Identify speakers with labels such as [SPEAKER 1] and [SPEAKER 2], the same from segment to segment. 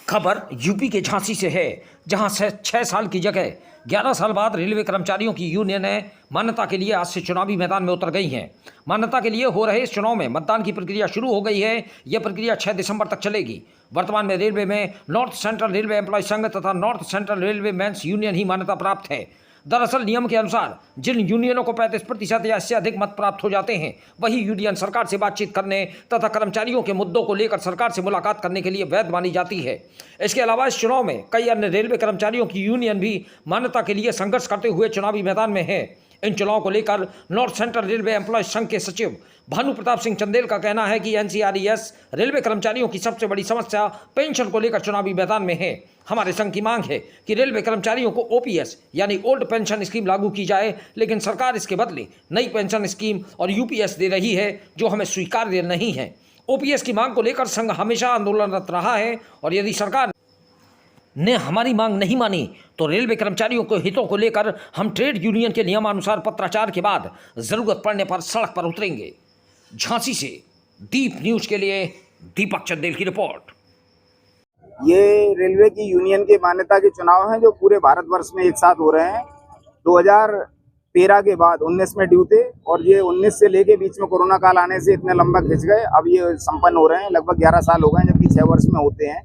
[SPEAKER 1] खबर यूपी के झांसी से है, जहां से 6 साल की जगह 11 साल बाद रेलवे कर्मचारियों की यूनियनें मान्यता के लिए आज से चुनावी मैदान में उतर गई हैं। मान्यता के लिए हो रहे इस चुनाव में मतदान की प्रक्रिया शुरू हो गई है। यह प्रक्रिया 6 दिसंबर तक चलेगी। वर्तमान में रेलवे में नॉर्थ सेंट्रल रेलवे एम्प्लॉय संघ तथा north central railway men's union ही मान्यता प्राप्त है। दरअसल नियम के अनुसार जिन यूनियनों को 35% या इससे अधिक मत प्राप्त हो जाते हैं, वही यूनियन सरकार से बातचीत करने तथा कर्मचारियों के मुद्दों को लेकर सरकार से मुलाकात करने के लिए वैध मानी जाती है। इसके अलावा इस चुनाव में कई अन्य रेलवे कर्मचारियों की यूनियन भी मान्यता के लिए संघर्ष करते हुए चुनावी मैदान में है। इन चुनाव को लेकर नॉर्थ सेंट्रल रेलवे एम्प्लॉय संघ के सचिव भानु प्रताप सिंह चंदेल का कहना है कि एनसीआरईएस रेलवे कर्मचारियों की सबसे बड़ी समस्या पेंशन को लेकर चुनावी मैदान में है। हमारे संघ की मांग है कि रेलवे कर्मचारियों को ओपीएस यानी ओल्ड पेंशन स्कीम लागू की जाए, लेकिन सरकार इसके बदले नई पेंशन स्कीम और यूपीएस दे रही है, जो हमें स्वीकार्य नहीं है। ओपीएस की मांग को लेकर संघ हमेशा आंदोलनरत रहा है और यदि सरकार ने हमारी मांग नहीं मानी तो रेलवे कर्मचारियों के हितों को लेकर हम ट्रेड यूनियन के नियमानुसार पत्राचार के बाद जरूरत पड़ने पर सड़क पर उतरेंगे। झांसी से दीप न्यूज के लिए दीपक चंदेल की रिपोर्ट।
[SPEAKER 2] ये रेलवे की यूनियन के मान्यता के चुनाव हैं जो पूरे भारतवर्ष में एक साथ हो रहे हैं। 2013 के बाद 19 में ड्यू थे और ये 19 से लेके बीच में कोरोना काल आने से इतने लंबा खिंच गए। अब ये संपन्न हो रहे हैं, लगभग 11 साल हो गए, जबकि 6 वर्ष में होते हैं।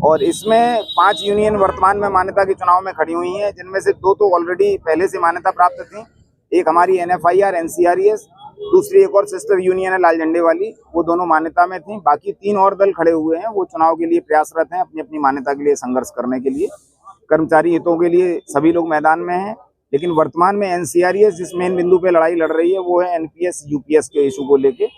[SPEAKER 2] और इसमें 5 यूनियन वर्तमान में मान्यता के चुनाव में खड़ी हुई हैं, जिनमें से 2 तो ऑलरेडी पहले से मान्यता प्राप्त थी। एक हमारी एनएफआईआर एनसीआरईएस, दूसरी एक और सिस्टर यूनियन है लाल झंडे वाली, वो दोनों मान्यता में थी। बाकी 3 और दल खड़े हुए हैं, वो चुनाव के लिए प्रयासरत हैं, अपनी अपनी मान्यता के लिए संघर्ष करने के लिए। कर्मचारी हितों के लिए सभी लोग मैदान में हैं, लेकिन वर्तमान में एनसीआरईएस जिस मेन बिंदु पे लड़ाई लड़ रही है वो है एनपीएस यूपीएस के इशू को लेके।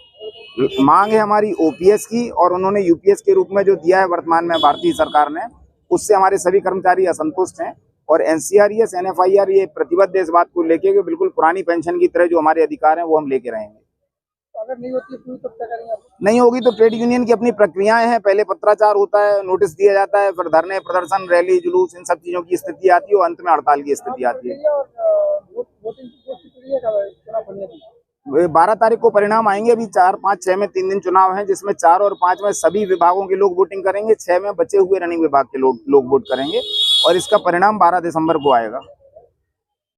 [SPEAKER 2] मांग है हमारी ओपीएस की, और उन्होंने यूपीएस के रूप में जो दिया है वर्तमान में भारतीय सरकार ने, उससे हमारे सभी कर्मचारी असंतुष्ट हैं। और एनसीआरईएस एनएफआईआर ये प्रतिबद्ध है इस बात को लेके कि बिल्कुल पुरानी पेंशन की तरह जो हमारे अधिकार हैं वो हम लेके रहेंगे।
[SPEAKER 3] तो अगर नहीं होती है तो क्या करेंगे?
[SPEAKER 2] नहीं होगी तो ट्रेड यूनियन की अपनी प्रक्रियाएं हैं। पहले पत्राचार होता है, नोटिस दिया जाता है, फिर धरने, प्रदर्शन, रैली, जुलूस, इन सब चीजों की स्थिति आती है और अंत में हड़ताल की स्थिति आती है। 12 तारीख को परिणाम आएंगे। अभी 4, 5, 6 में 3 दिन चुनाव हैं, जिसमें 4 और 5 में सभी विभागों के लोग वोटिंग करेंगे, 6 में बचे हुए रनिंग विभाग के लोग वोट करेंगे और इसका परिणाम 12 दिसंबर को आएगा।